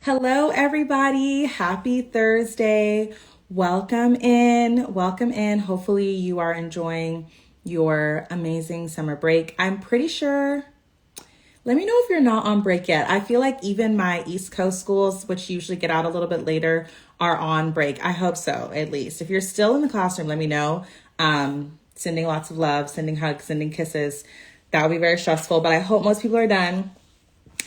Hello, everybody. Happy Thursday. Welcome in. Welcome in. Hopefully, you are enjoying your amazing summer break. I'm pretty sure. Let me know if you're not on break yet. I feel like even my East Coast schools, which usually get out a little bit later, are on break. I hope so, at least. If you're still in the classroom, let me know. Sending lots of love, sending hugs, sending kisses. That would be very stressful, but I hope most people are done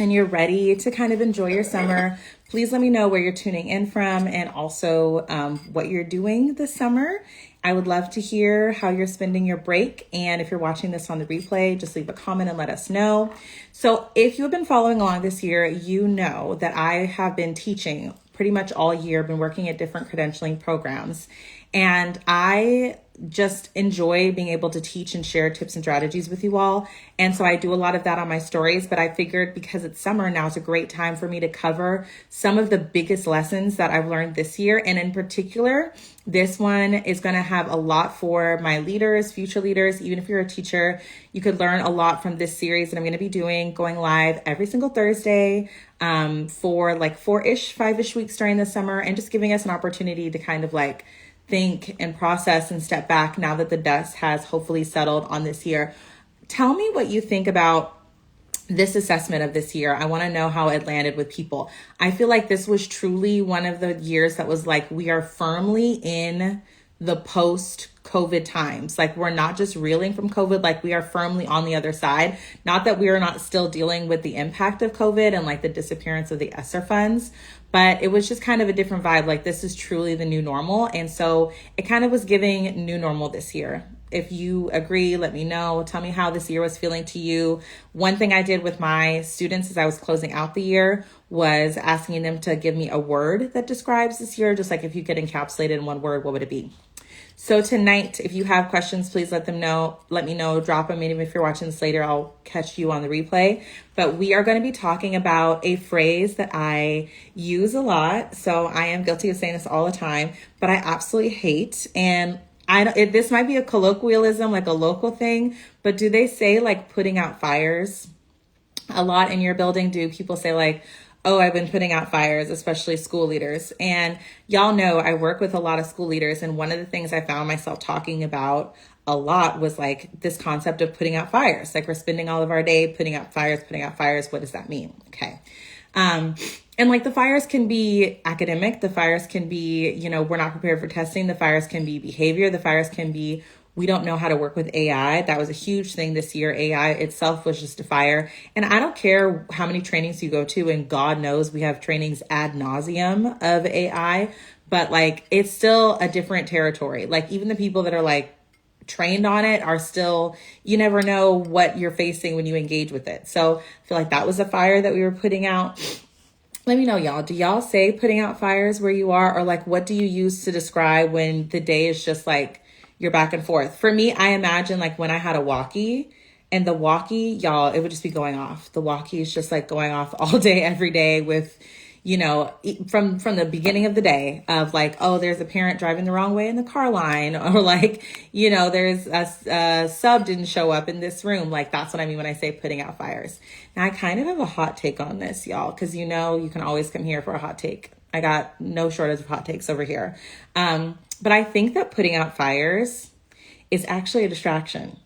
and you're ready to kind of enjoy your summer. Please let me know where you're tuning in from and also what you're doing this summer. I would love to hear how you're spending your break. And if you're watching this on the replay, just leave a comment and let us know. So if you've been following along this year, you know that I have been teaching pretty much all year, been working at different credentialing programs. And I just enjoy being able to teach and share tips and strategies with you all. And so I do a lot of that on my stories, but I figured because it's summer now, it's a great time for me to cover some of the biggest lessons that I've learned this year. And in particular, this one is going to have a lot for my leaders, future leaders. Even if you're a teacher, you could learn a lot from this series that I'm going to be doing, going live every single Thursday for like 5-ish weeks during the summer, and just giving us an opportunity to kind of like think and process and step back now that the dust has hopefully settled on this year. Tell me what you think about this assessment of this year. I want to know how it landed with people. I feel like this was truly one of the years that was like, we are firmly in the post-COVID times. Like, we're not just reeling from COVID, like we are firmly on the other side. Not that we are not still dealing with the impact of COVID and like the disappearance of the ESSER funds, but it was just kind of a different vibe. Like, this is truly the new normal. And so it kind of was giving new normal this year. If you agree, let me know. Tell me how this year was feeling to you. One thing I did with my students as I was closing out the year was asking them to give me a word that describes this year. Just like, if you could encapsulate it in one word, what would it be? So tonight, if you have questions, please let me know, drop them. Even if you're watching this later, I'll catch you on the replay. But we are going to be talking about a phrase that I use a lot. So I am guilty of saying this all the time, but I absolutely hate. And this might be a colloquialism, like a local thing, but do they say like putting out fires a lot in your building? Do people say like, oh, I've been putting out fires, especially school leaders? And y'all know I work with a lot of school leaders. And one of the things I found myself talking about a lot was like this concept of putting out fires. Like, we're spending all of our day putting out fires, putting out fires. What does that mean? Okay. And like, the fires can be academic. The fires can be, we're not prepared for testing. The fires can be behavior. The fires can be, we don't know how to work with AI. That was a huge thing this year. AI itself was just a fire. And I don't care how many trainings you go to, and God knows we have trainings ad nauseum of AI, but like, it's still a different territory. Like, even the people that are like trained on it are still, you never know what you're facing when you engage with it. So I feel like that was a fire that we were putting out. Let me know, y'all. Do y'all say putting out fires where you are? Or like, what do you use to describe when the day is just like, you're back and forth? For me, I imagine like when I had a walkie, and the walkie, y'all, it would just be going off. The walkie is just like going off all day, every day with, from the beginning of the day of like, oh, there's a parent driving the wrong way in the car line, or like, there's a sub didn't show up in this room. Like, that's what I mean when I say putting out fires. Now, I kind of have a hot take on this, y'all, because you can always come here for a hot take. I got no shortage of hot takes over here. But I think that putting out fires is actually a distraction.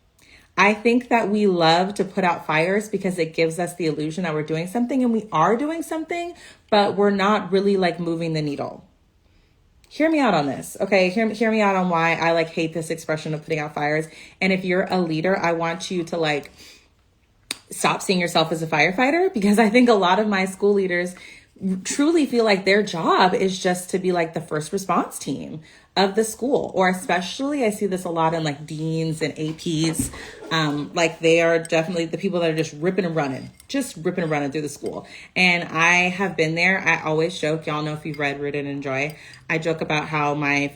I think that we love to put out fires because it gives us the illusion that we're doing something, and we are doing something, but we're not really like moving the needle. Hear me out on this, okay? Hear me out on why I like hate this expression of putting out fires. And if you're a leader, I want you to like stop seeing yourself as a firefighter, because I think a lot of my school leaders truly feel like their job is just to be like the first response team of the school. Or especially, I see this a lot in like deans and APs. Like, they are definitely the people that are just ripping and running through the school. And I have been there. I always joke, y'all know if you've read Rooted and Joy, I joke about how my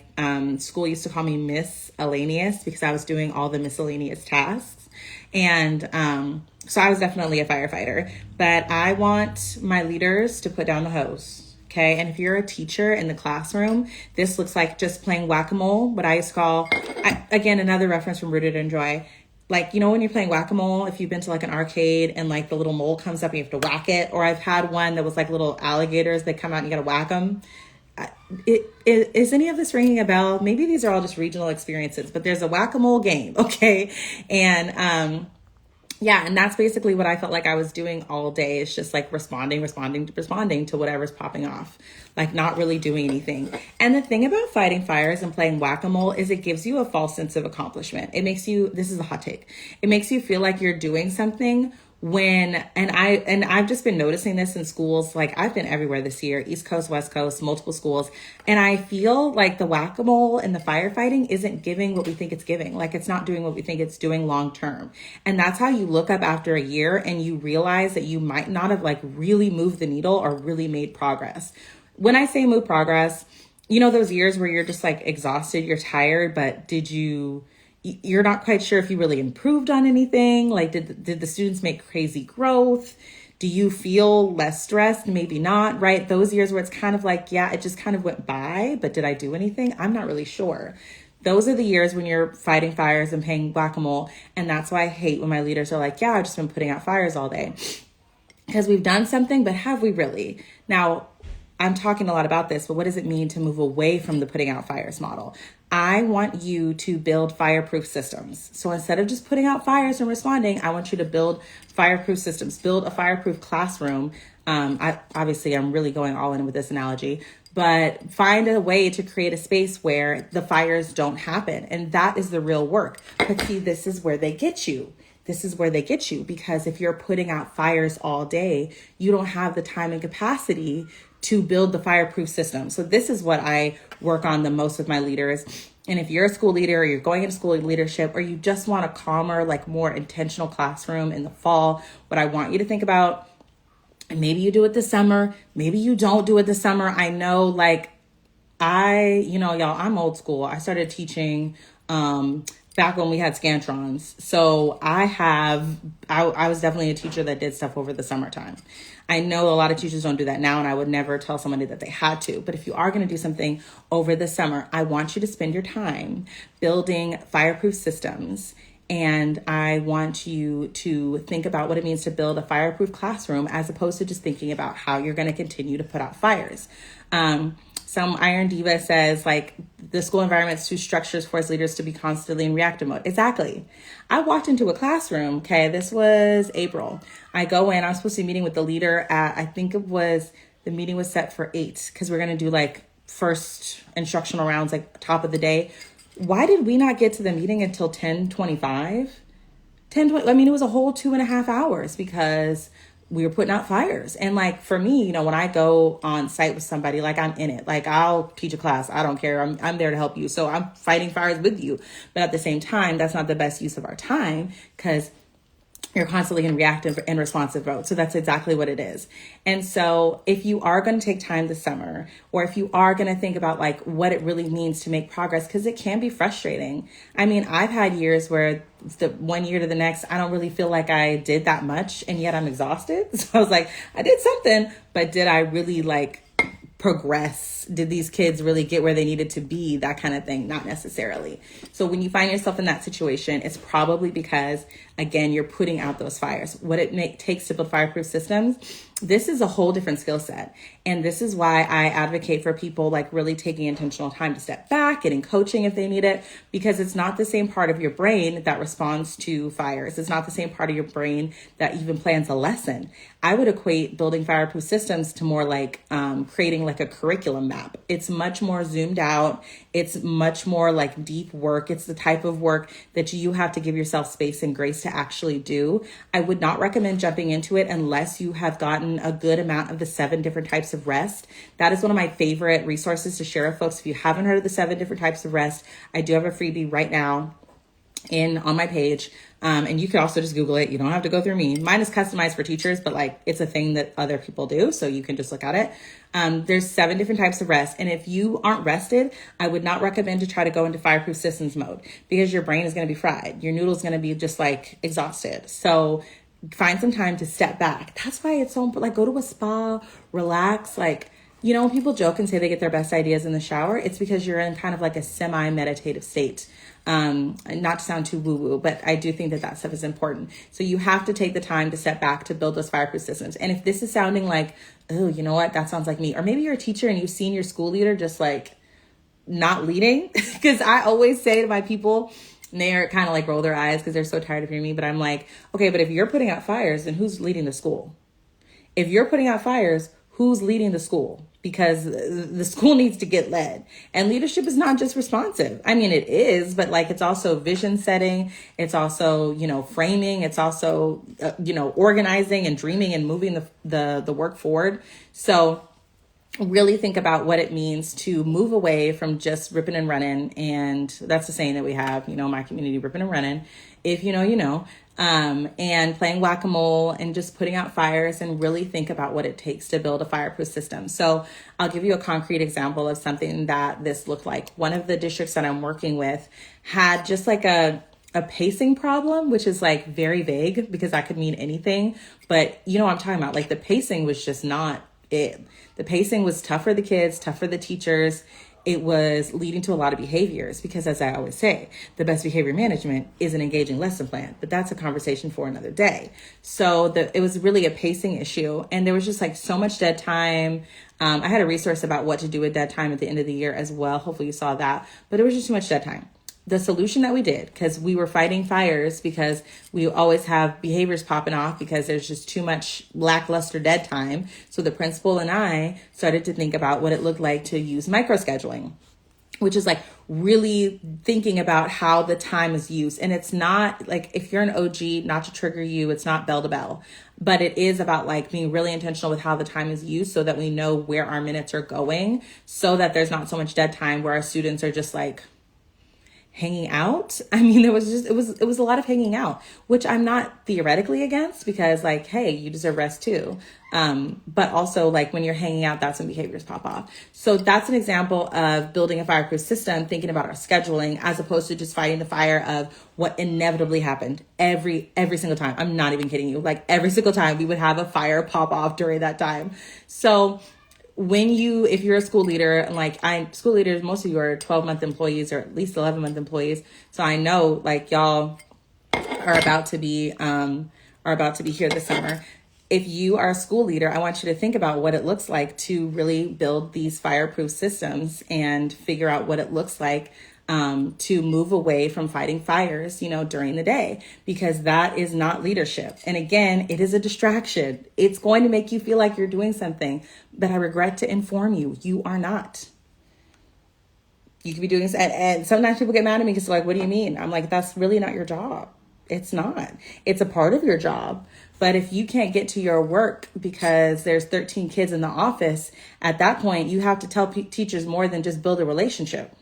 school used to call me miscellaneous because I was doing all the miscellaneous tasks. And so I was definitely a firefighter, but I want my leaders to put down the hose. Okay. And if you're a teacher in the classroom, this looks like just playing whack-a-mole, what I used to call, again, another reference from Rooted in Joy. like, you know, when you're playing whack-a-mole, if you've been to like an arcade and like the little mole comes up and you have to whack it, or I've had one that was like little alligators that come out and you got to whack them. Is any of this ringing a bell? Maybe these are all just regional experiences, but there's a whack-a-mole game. Okay. And, yeah, and that's basically what I felt like I was doing all day. It's just like responding to whatever's popping off, like not really doing anything. And the thing about fighting fires and playing whack-a-mole is it gives you a false sense of accomplishment. It makes you, this is a hot take, it makes you feel like you're doing something when, I've just been noticing this in schools. Like I've been everywhere this year, East Coast, West Coast, multiple schools. And I feel like the whack-a-mole and the firefighting isn't giving what we think it's giving. Like it's not doing what we think it's doing long term. And that's how you look up after a year and you realize that you might not have like really moved the needle or really made progress. When I say move progress, you know, those years where you're just like exhausted, you're tired, but you're not quite sure if you really improved on anything. Like, did the students make crazy growth? Do you feel less stressed? Maybe not, right? Those years where it's kind of like, yeah, it just kind of went by, but did I do anything? I'm not really sure. Those are the years when you're fighting fires and playing whack-a-mole. And that's why I hate when my leaders are like, yeah, I've just been putting out fires all day. Because we've done something, but have we really? Now, I'm talking a lot about this, but what does it mean to move away from the putting out fires model? I want you to build fireproof systems. So instead of just putting out fires and responding, I want you to build fireproof systems, build a fireproof classroom. I'm really going all in with this analogy, but find a way to create a space where the fires don't happen. And that is the real work. But see, this is where they get you. This is where they get you, because if you're putting out fires all day, you don't have the time and capacity to build the fireproof system. So this is what I work on the most with my leaders. And if you're a school leader or you're going into school leadership, or you just want a calmer, like more intentional classroom in the fall, what I want you to think about, and maybe you do it this summer, maybe you don't do it this summer. I know like y'all, I'm old school. I started teaching, back when we had Scantrons. So I was definitely a teacher that did stuff over the summertime. I know a lot of teachers don't do that now, and I would never tell somebody that they had to. But if you are going to do something over the summer, I want you to spend your time building fireproof systems. And I want you to think about what it means to build a fireproof classroom, as opposed to just thinking about how you're going to continue to put out fires. Some Iron Diva says, like, the school environment's too structured force leaders to be constantly in reactive mode. Exactly. I walked into a classroom, okay, this was April. I go in, I'm supposed to be meeting with the leader at, the meeting was set for 8, because we're going to do like first instructional rounds, like top of the day. Why did we not get to the meeting until 10:25? It was a whole 2.5 hours, because we were putting out fires. And like, for me, when I go on site with somebody, like I'm in it, like I'll teach a class. I don't care. I'm there to help you. So I'm fighting fires with you. But at the same time, that's not the best use of our time, because you're constantly in reactive and responsive mode. So that's exactly what it is. And so if you are going to take time this summer, or if you are going to think about like what it really means to make progress, because it can be frustrating. I mean, I've had years where the one year to the next, I don't really feel like I did that much, and yet I'm exhausted. So I was like, I did something, but did I really like progress? Did these kids really get where they needed to be? That kind of thing. Not necessarily. So when you find yourself in that situation, it's probably because, again, you're putting out those fires. What it takes to build fireproof systems, this is a whole different skill set. And this is why I advocate for people like really taking intentional time to step back, getting coaching if they need it, because it's not the same part of your brain that responds to fires. It's not the same part of your brain that even plans a lesson. I would equate building fireproof systems to more like creating like a curriculum map. It's much more zoomed out. It's much more like deep work. It's the type of work that you have to give yourself space and grace to actually do. I would not recommend jumping into it unless you have gotten a good amount of the 7 different types of rest. That is one of my favorite resources to share with folks. If you haven't heard of the 7 different types of rest, I do have a freebie right now on my page. And you can also just Google it. You don't have to go through me. Mine is customized for teachers, but like it's a thing that other people do. So you can just look at it. There's 7 different types of rest. And if you aren't rested, I would not recommend to try to go into fireproof systems mode, because your brain is going to be fried. Your noodle's going to be just like exhausted. So find some time to step back. That's why it's so important. Like, go to a spa, relax, like, You know, when people joke and say they get their best ideas in the shower, it's because you're in kind of like a semi-meditative state. Not to sound too woo-woo, but I do think that that stuff is important. So you have to take the time to step back to build those fireproof systems. And if this is sounding like, oh, you know what, that sounds like me. Or maybe you're a teacher and you've seen your school leader just like not leading. Because I always say to my people, and they're kind of like roll their eyes because they're so tired of hearing me. But I'm like, okay, but if you're putting out fires, then who's leading the school? If you're putting out fires, who's leading the school? Because the school needs to get led. And leadership is not just responsive. I mean, it is, but like it's also vision setting. It's also, you know, framing. It's also, organizing and dreaming and moving the work forward. So really think about what it means to move away from just ripping and running. And that's the saying that we have, you know, my community, ripping and running. If you know, you know. And playing whack-a-mole and just putting out fires, and really think about what it takes to build a fireproof system. So I'll give you a concrete example of something that this looked like. One of the districts that I'm working with had just like a pacing problem, which is like very vague because that could mean anything. But you know what I'm talking about? Like the pacing was just not it. The pacing was tough for the kids, tough for the teachers. It was leading to a lot of behaviors because, as I always say, the best behavior management is an engaging lesson plan, but that's a conversation for another day. So it was really a pacing issue, and there was just like so much dead time. I had a resource about what to do with dead time at the end of the year as well. Hopefully you saw that, but it was just too much dead time. The solution that we did, because we were fighting fires, because we always have behaviors popping off because there's just too much lackluster dead time. So the principal and I started to think about what it looked like to use microscheduling, which is like really thinking about how the time is used. And it's not like, if you're an OG, not to trigger you, it's not bell to bell, but it is about like being really intentional with how the time is used so that we know where our minutes are going, so that there's not so much dead time where our students are just like hanging out. I mean, it was a lot of hanging out, which I'm not theoretically against, because like, hey, you deserve rest too. But also like when you're hanging out, that's when behaviors pop off. So that's an example of building a fireproof system, thinking about our scheduling, as opposed to just fighting the fire of what inevitably happened every single time. I'm not even kidding you. Like every single time we would have a fire pop off during that time. So if you're a school leader, and like school leaders, most of you are 12-month employees or at least 11-month employees. So I know like y'all are about to be here this summer. If you are a school leader, I want you to think about what it looks like to really build these fireproof systems and figure out what it looks like to move away from fighting fires, during the day, because that is not leadership. And again, it is a distraction. It's going to make you feel like you're doing something, but I regret to inform you, you are not. You could be doing this. And sometimes people get mad at me because they're like, what do you mean? I'm like, that's really not your job. It's not. It's a part of your job. But if you can't get to your work because there's 13 kids in the office, at that point, you have to tell teachers more than just build a relationship.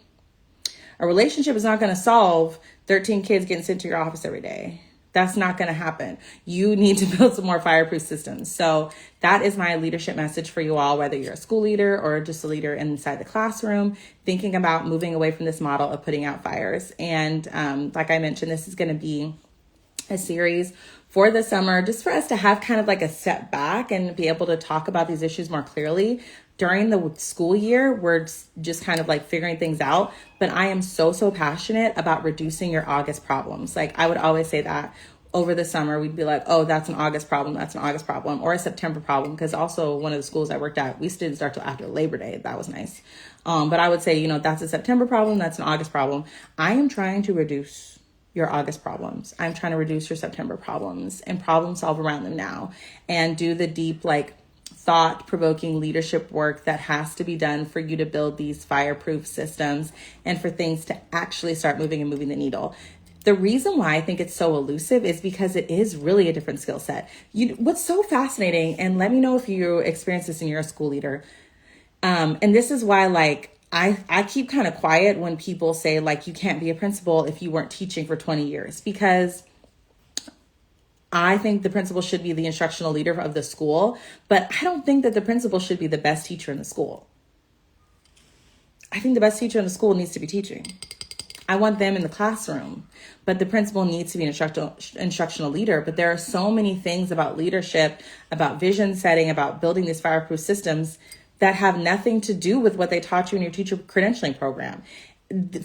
A relationship is not going to solve 13 kids getting sent to your office every day. That's not going to happen. You need to build some more fireproof systems. So that is my leadership message for you all, whether you're a school leader or just a leader inside the classroom, thinking about moving away from this model of putting out fires. And like I mentioned, this is going to be a series for the summer, just for us to have kind of like a step back and be able to talk about these issues more clearly. During the school year, we're just kind of like figuring things out. But I am so passionate about reducing your August problems. Like I would always say that over the summer, we'd be like, oh, that's an August problem. That's an August problem, or a September problem. Because also one of the schools I worked at, we didn't start till after Labor Day. That was nice. But I would say, that's a September problem. That's an August problem. I am trying to reduce your August problems. I'm trying to reduce your September problems and problem solve around them now, and do the deep, like, thought-provoking leadership work that has to be done for you to build these fireproof systems and for things to actually start moving the needle. The reason why I think it's so elusive is because it is really a different skill set. What's so fascinating, and let me know if you experience this and you're a school leader, and this is why, like, I keep kind of quiet when people say, like, you can't be a principal if you weren't teaching for 20 years, because I think the principal should be the instructional leader of the school, but I don't think that the principal should be the best teacher in the school. I think the best teacher in the school needs to be teaching. I want them in the classroom, but the principal needs to be an instructional leader. But there are so many things about leadership, about vision setting, about building these fireproof systems that have nothing to do with what they taught you in your teacher credentialing program.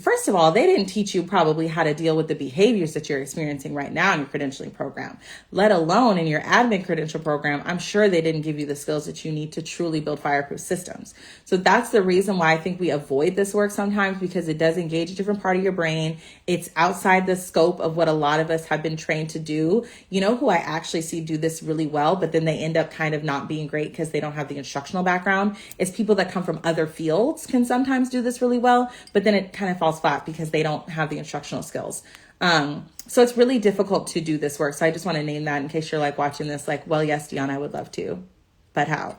First of all, they didn't teach you probably how to deal with the behaviors that you're experiencing right now in your credentialing program, let alone in your admin credential program. I'm sure they didn't give you the skills that you need to truly build fireproof systems. So that's the reason why I think we avoid this work sometimes, because it does engage a different part of your brain. It's outside the scope of what a lot of us have been trained to do. You know who I actually see do this really well, but then they end up kind of not being great because they don't have the instructional background? It's people that come from other fields can sometimes do this really well, but then it kind of falls flat because they don't have the instructional skills. So it's really difficult to do this work. So I just want to name that in case you're like watching this, like, well, yes, Deanna, I would love to, but how?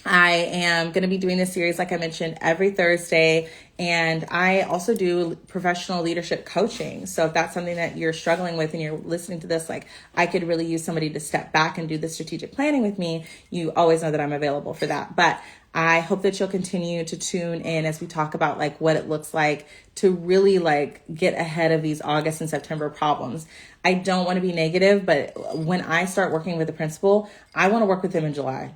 I am going to be doing this series, like I mentioned, every Thursday. And I also do professional leadership coaching. So if that's something that you're struggling with and you're listening to this, like, I could really use somebody to step back and do the strategic planning with me, you always know that I'm available for that. But I hope that you'll continue to tune in as we talk about like what it looks like to really like get ahead of these August and September problems. I don't want to be negative, but when I start working with a principal, I want to work with them in July.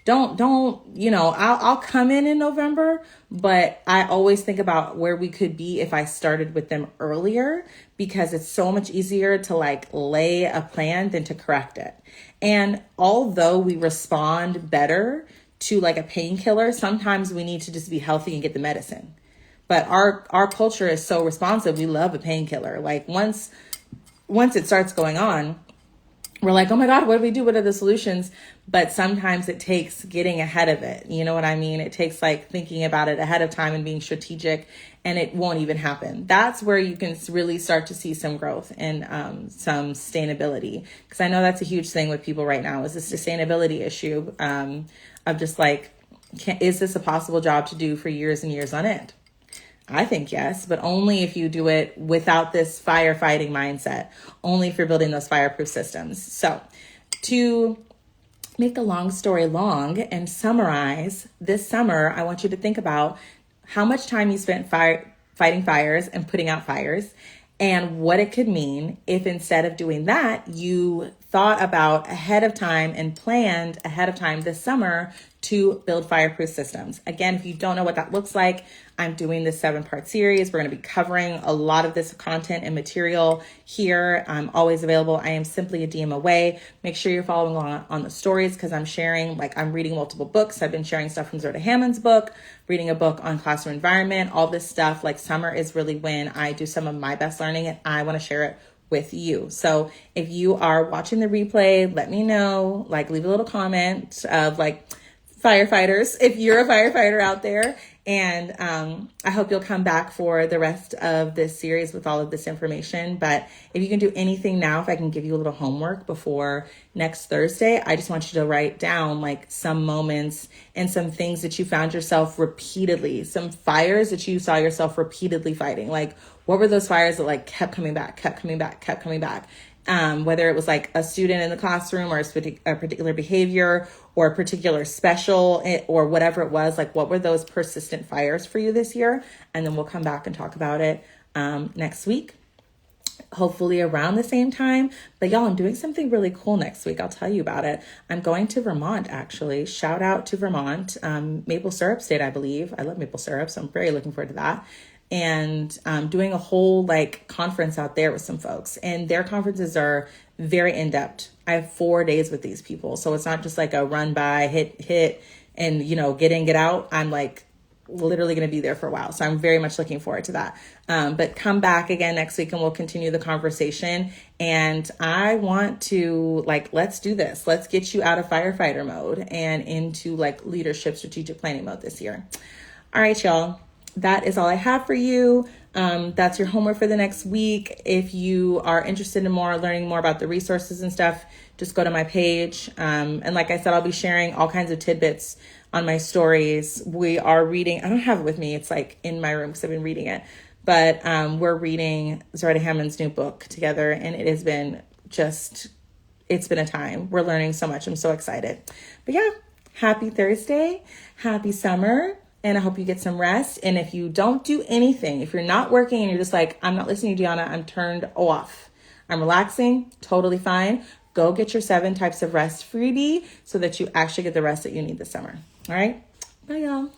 I'll come in November, but I always think about where we could be if I started with them earlier, because it's so much easier to like lay a plan than to correct it. And although we respond better to like a painkiller, sometimes we need to just be healthy and get the medicine. But our culture is so responsive. We love a painkiller. Like once it starts going on, we're like, oh my God, what do we do? What are the solutions? But sometimes it takes getting ahead of it. You know what I mean? It takes like thinking about it ahead of time and being strategic, and it won't even happen. That's where you can really start to see some growth and some sustainability. Because I know that's a huge thing with people right now, is the sustainability issue of just like, is this a possible job to do for years and years on end? I think yes, but only if you do it without this firefighting mindset, only if you're building those fireproof systems. So to make a long story long and summarize, this summer, I want you to think about how much time you spent fighting fires and putting out fires, and what it could mean if instead of doing that, you thought about ahead of time and planned ahead of time this summer to build fireproof systems. Again, if you don't know what that looks like, I'm doing this 7-part series. We're going to be covering a lot of this content and material here. I'm always available. I am simply a DM away. Make sure you're following along on the stories, because I'm sharing, like, I'm reading multiple books. I've been sharing stuff from Zerda Hammond's book, reading a book on classroom environment, all this stuff. Like, summer is really when I do some of my best learning, and I want to share it with you. So if you are watching the replay, let me know, like, leave a little comment of like firefighters, if you're a firefighter out there. And I hope you'll come back for the rest of this series with all of this information. But if you can do anything now, if I can give you a little homework before next Thursday, I just want you to write down like some moments and some things that you found yourself repeatedly, some fires that you saw yourself repeatedly fighting. Like, what were those fires that like kept coming back? Whether it was like a student in the classroom or a particular behavior or a particular special or whatever it was, like what were those persistent fires for you this year? And then we'll come back and talk about it next week, hopefully around the same time. But y'all, I'm doing something really cool next week. I'll tell you about it. I'm going to Vermont, actually. Shout out to Vermont, maple syrup state, I believe. I love maple syrup, so I'm very looking forward to that. And doing a whole like conference out there with some folks, and their conferences are very in-depth. I have 4 days with these people. So it's not just like a run by, hit, and, you know, get in, get out. I'm like literally going to be there for a while. So I'm very much looking forward to that. But come back again next week and we'll continue the conversation. And I want to like, let's do this. Let's get you out of firefighter mode and into like leadership, strategic planning mode this year. All right, y'all. That is all I have for you. That's your homework for the next week. If you are interested in learning more about the resources and stuff, just go to my page. And like I said, I'll be sharing all kinds of tidbits on my stories. We are reading, I don't have it with me. It's like in my room because I've been reading it. But we're reading Zerda Hammond's new book together. And it has been it's been a time. We're learning so much. I'm so excited. But yeah, happy Thursday. Happy summer. And I hope you get some rest. And if you don't do anything, if you're not working and you're just like, I'm not listening to Deanna, I'm turned off, I'm relaxing, totally fine. Go get your 7 types of rest freebie so that you actually get the rest that you need this summer. All right. Bye, y'all.